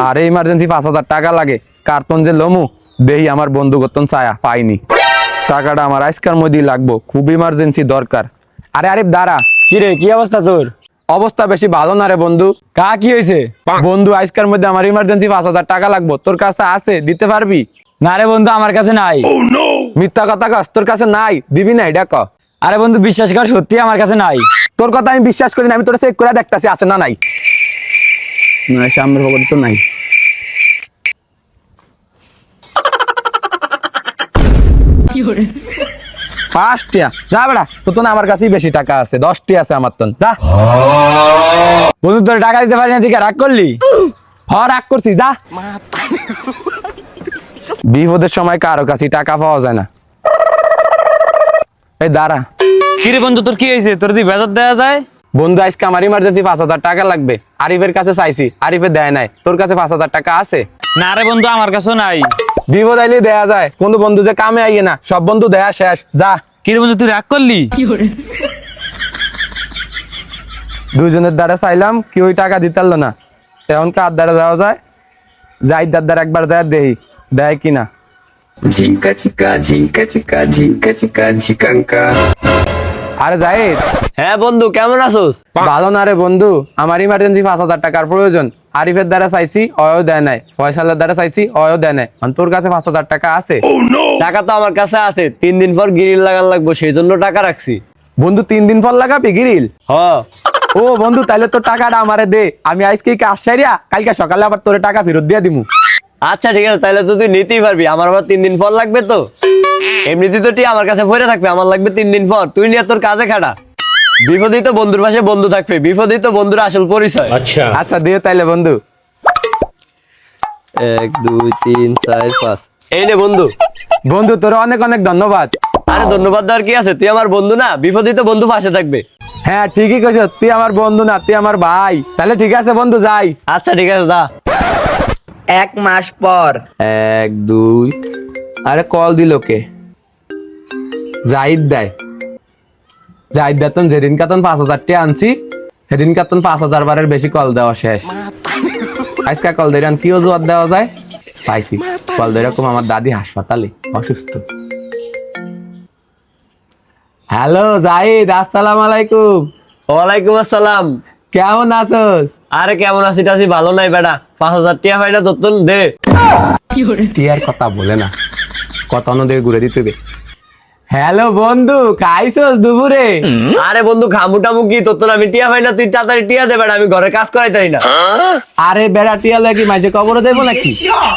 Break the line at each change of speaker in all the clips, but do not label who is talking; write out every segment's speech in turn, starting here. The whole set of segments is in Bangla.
আরে ইমার্জেন্সি 5,000 টাকা লাগে, কার্টন যে লমু দেহি আমার বন্ধু গতন ছায়া পাইনি, টাকাটা আমার আজকের মধ্যেই লাগবো, খুব ইমার্জেন্সি দরকার। আরে আরে দাঁড়া।
কি রে, কি অবস্থা তোর?
অবস্থা বেশি ভালো না রে বন্ধু।
কি হয়েছে?
বন্ধু আজকের মধ্যে আমার ইমার্জেন্সি 5,000 টাকা লাগবো, তোর কাছে আছে, দিতে পারবি?
না রে বন্ধু, আমার কাছে নাই।
মিথ্যা কথা কস, তোর কাছে নাই, দিবি না এটা ক।
আরে বন্ধু বিশ্বাস কর, সত্যি আমার কাছে নাই।
তোর কথা আমি বিশ্বাস করি না, আমি তোর চেক করে দেখতাছি আছে না নাই। না সামনের খবর তো নাই। পাঁচটিয়া যা বেড়া, তোর তো না আমার কাছেই বেশি টাকা আছে, 10টি আছে আমার তো, যা।
বন্ধু তোর টাকা দিতে পারি না, দিকে রাগ করলি?
রাগ করছি, যা। বিপদের সময় কারো কাছে টাকা পাওয়া যায় না। এই দাঁড়া।
কিরে বন্ধু তোর কি হয়েছে? তোর যদি বেতন দেওয়া যায়?
বন্ধু আজকে আমার ইমার্জেন্সি 5,000 টাকা লাগবে, আরিফের কাছে চাইছি, আরিফে দেয় নাই, তোর কাছে 5,000 টাকা আছে?
না রে বন্ধু, আমার কাছেও নাই।
বিপদ আইলে দেয়া যায়, কোন বন্ধু যে কামে আইয়ে না, সব বন্ধু দেয়া শেষ, যা।
কিরে বন্ধু তুই রাগ করলি?
দুইজনের দ্বারা চাইলাম, কি ওই টাকা দিতে পারলো না, এখন কার দ্বারা যাওয়া যায়? জাহিদার দ্বারা একবার যায় দেই, দেয় কিনা।
ঝিঙ্কা চিকা ঝিঙ্কা চিকা ঝিঙ্কা চিকা ঝিকাঙ্কা।
আরে জাহিদ।
হ্যাঁ বন্ধু, কেমন আছোস?
ভালো না রে বন্ধু, আমার ইমার্জেন্সি 5,000 টাকার প্রয়োজন, আরিফের দ্বারা চাইছি অয়ও দেয় নাই, ফয়সালের দ্বারা চাইছি অয়ও দেয় নাই, তোর কাছে 5,000 টাকা আছে?
টাকা তো আমার কাছে আছে, 3 দিন পর গ্রিল লাগান লাগবো, সেই জন্য টাকা রাখছি।
বন্ধু 3 দিন পর লাগাবি গ্রিল?
হ।
ও বন্ধু তাইলে তোর টাকাটা আমারে দে, আমি আজকে কাজ সারিয়া কালকে সকালে আবার তোর টাকা ফেরত দিয়ে দিমু।
আচ্ছা ঠিক আছে, তাহলে তো তুই নিতেই পারবি, আমার আবার 3 দিন পর লাগবে তো। এমনিতে তো টি আমার কাছে পড়ে থাকবে, আমার লাগবে 3 দিন পর, তুই নিয়ে তোর কাজে খাটা। বিপদেই তো বন্ধুর পাশে বন্ধু থাকবে, বিপদেই তো বন্ধুর আসল পরিচয়।
আচ্ছা আচ্ছা দে তাইলে বন্ধু।
1 2 3 4 5, এই নে বন্ধু।
বন্ধু তোর অনেক অনেক ধন্যবাদ।
আরে ধন্যবাদ দেওয়ার কি আছে, তুই আমার বন্ধু না, বিপদেই তো বন্ধু পাশে থাকবে।
হ্যাঁ ঠিকই কইছ, তুই আমার বন্ধু না, তুই আমার ভাই। তাহলে ঠিক আছে বন্ধু, যাই।
আচ্ছা ঠিক আছে, যা।
1 মাস পর।
1 2, আরে কল দিল কে? জাহিদ দেয়। জাহিদ বেতন যেদিন কাতন 5,000 টাকা আনছি, সেদিন কাতন 5,000 বারের বেশি কল দেওয়া শেষ। আজকে কল ধরে কি অজুহাত দেওয়া যায়? পাইছি, কল ধরে এরকম আমার দাদি হাসপাতালে অসুস্থ। হ্যালো জাহিদ, আসসালামু আলাইকুম।
ওয়ালাইকুম আসসালাম।
কেমন আছোস?
আরে কেমন আছিস টাছি, ভালো নাই বেটা, 5,000 টাকা হয় না তোর, তো দে।
টিয়ার কথা বলে না, কত অন্যদিকে ঘুরে দিতে হবে। হ্যালো বন্ধু, খাইছস দুপুরে?
আরে বন্ধু খামুটামু কি, তোর তো আমি টিয়া হয় না, তুই তাড়াতাড়ি টিয়া দে বেটা, আমি ঘরে কাজ করাই তারি না।
আরে বেড়া টিয়া লাগি মাঝে কবর দেবো নাকি?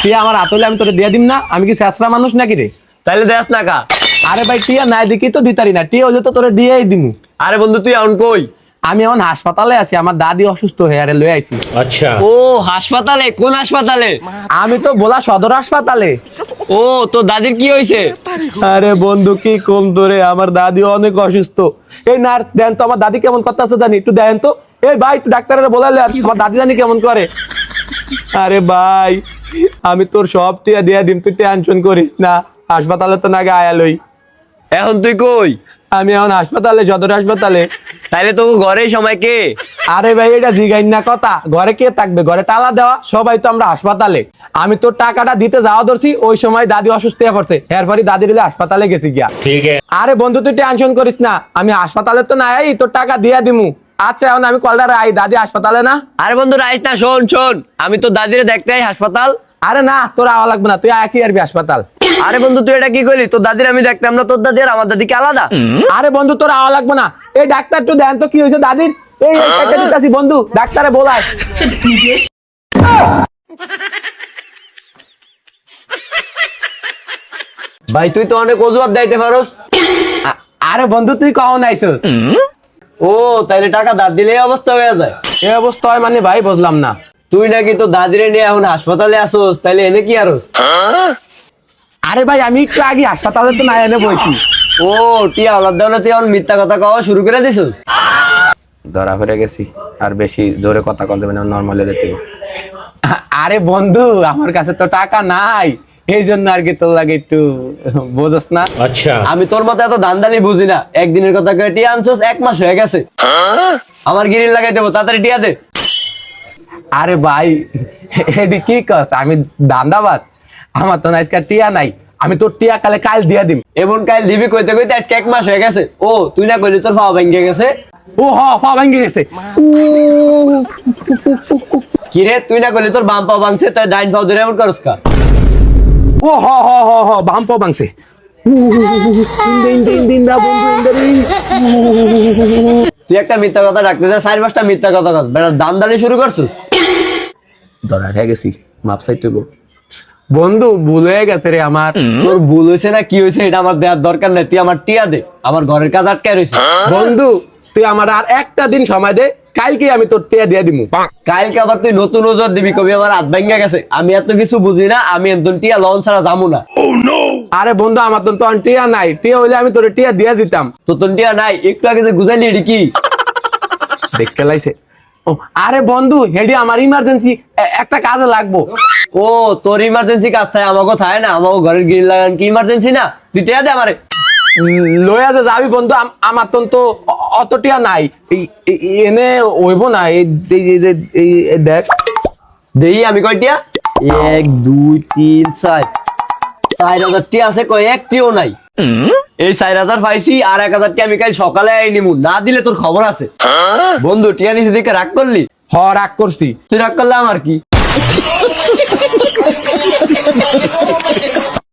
টিয়া আমার হাতলে আমি তোরে দিয়ে দিম না, আমি কি শেষরা মানুষ নাকি রে?
তাইলে দেস না কা।
আরে ভাই টিয়া নাই দেখি তো দিতারি না, টিয়া হলে তো তোরে দিয়েই দিমু।
আরে বন্ধু তুই এখন কই?
আমি এখন হাসপাতালে আছি, আমার দাদি অসুস্থ হয়ে আরে লয়ে আইছি।
ও হাসপাতালে? কোন হাসপাতালে?
আমি তো বলা সদর হাসপাতালে।
ও তোর দাদির কি হয়েছে?
আরে বন্ধু কি কম তোরে, আমার দাদি অনেক অসুস্থ। এই নার্স দেন তো আমার দাদি কেমন কথা আছে জানি, একটু দেন তো। এই ভাই একটু ডাক্তারের বলালে, আর আমার দাদি জানি কেমন করে। আরে ভাই আমি তোর সব টিয়া দিয়া দিম, তুই টেনশন করিস না, হাসপাতালে তো নাগে আয়ালই।
এখন তুই কই?
আমি এখন হাসপাতালে, সদর হাসপাতালে।
তাইলে তো ঘরেই সময় কে?
আরে ভাই এটা জিগাইন না কথা, ঘরে কে থাকবে, ঘরে তালা দেওয়া, সবাই তো আমরা হাসপাতালে। আমি তোর টাকাটা দিতে যাওয়া ধরছি, ওই সময় দাদি অসুস্থ হয়ে পড়ছে, এরপরই দাদি দিলে হাসপাতালে গেছি গিয়া। ঠিক আছে আরে বন্ধু তুই টেনশন করিস না, আমি হাসপাতালে তো নাই, তোর টাকা দিয়া দিমু। আচ্ছা এখন আমি কলটা রাই, দাদি হাসপাতালে না?
আরে বন্ধু রাইস না, শোন শোন, আমি তো দাদিরে দেখতে আই হাসপাতাল।
আরে না তোর আওয়া লাগবে না, তুই একই আরবি হাসপাতাল।
আরে বন্ধু তুই এটা কি করলি? তোর দাদির আমি দেখতাম না, তোর দাদি আর আমার দাদি কি আলাদা?
আরে বন্ধু তোর আওয়া লাগবে না, এই ডাক্তার একটু দেন তো কি হয়েছে দাদির। এই কেটে দিতেছি বন্ধু, ডাক্তারে বলায়।
ভাই তুই তো অনেক অজুহাত দিতে পারোস।
আরে বন্ধু তুই কখন আইছস?
ও তাইলে টাকা ধার দিলে এই অবস্থা হয়ে যায়?
এই অবস্থা হয় মানে ভাই বুঝলাম না।
তুই নাকি তো দাদিরে নিয়ে এখন হাসপাতালে আসোস, তাইলে এনে কি আরোস?
আরে ভাই আমি একটু আগে হাসপাতালে তো না এনে বইছি।
ও টিয়া আলাদা না, তুই এখন মিথ্যা কথা কওয়া শুরু করে দিছিস।
ধরা পড়ে গেছি, আর বেশি জোরে কথা কম দেবে না, নরমালি দিতে। আরে বন্ধু আমার কাছে তো টাকা নাই, এই জন্য আর কি তোর লাগে একটু বোঝস না।
আচ্ছা আমি তোর মতো এত দান্দালি বুঝি না, একদিনের কথা কয়ে টিয়া আনছস, 1 মাস হয়ে গেছে। আমার গিরিল লাগাই দেবো, তাড়াতাড়ি টিয়া দে।
আরে ভাই এডি কি কস আমি দান্দাবাজ আমার তো আজকে টিয়া নাই আমি তোর টিয়া কালে কাল দিয়া দিম
এমন কাল দিবি কইতে কইতে আজকে 1 মাস হয়ে গেছে ও তুই না কইলি তোর পাওয়া ভেঙে গেছে
ও হ পা ভাঙ্গি গেছে
কিরে তুই না কইলি তোর বাম পা ভাঙছে তাই ডাইন পাও ধরে এমন করস কা
ও হ হ হ হ বাম পা ভাঙছে
তুই একটা মিথ্যা কথা ডাকতে যা 4-5টা মিথ্যা কথা কস বেটা দান্দালি শুরু করছিস
ধরা হয়ে গেছি মাপ চাইতে বন্ধু ভুল হয়ে গেছে রে আমার
তোর ভুল হয়েছে না কি হয়েছে এটা আমার দেওয়ার দরকার নাই তুই আমার টিয়া দে আমার ঘরের কাজ আটকায় রয়েছে
বন্ধু তুই আমার আর একটা দিন সময় দে কালকে আমি তোর টিয়া দিয়ে দিমু
কালকে আবার তুই নতুন ওজোর দিবি কবি আমার হাত ভাঙ্গা গেছে আমি এত কিছু বুঝি না আমি একদম টিয়া লন ছাড়া যাবো না
আরে বন্ধু আমার তো তখন টিয়া নাই টিয়া হইলে আমি তোর টিয়া দিয়ে দিতাম
তোর টিয়া নাই একটু আগে যে গুজাইলি এটি কি
দেখতে লাইছে ও আরে বন্ধু হেডি আমার ইমার্জেন্সি একটা কাজে লাগবো
ও তোর ইমার্জেন্সি কাজ থাকে আমাকে থাকে না আমাকে ঘরের গ্রিল লাগান কি ইমার্জেন্সি না তুই টিয়া দে আমারে
লয়া যে যাবি বন্ধু আমার তো অত টিয়া নাই এনে হইব না এই দেখ
দেই আমি কয় টিয়া 1 2 3 4 4,000 টিয়া আছে কয় একটিও নাই এই 4,000 পাইছি আর 1,000 টিয়া আমি কাল সকালে আই নিমু না দিলে তোর খবর আছে বন্ধু টিয়া নিচে দিকে রাগ করলি
হ রাগ করছি
তুই রাগ করলে আমার কি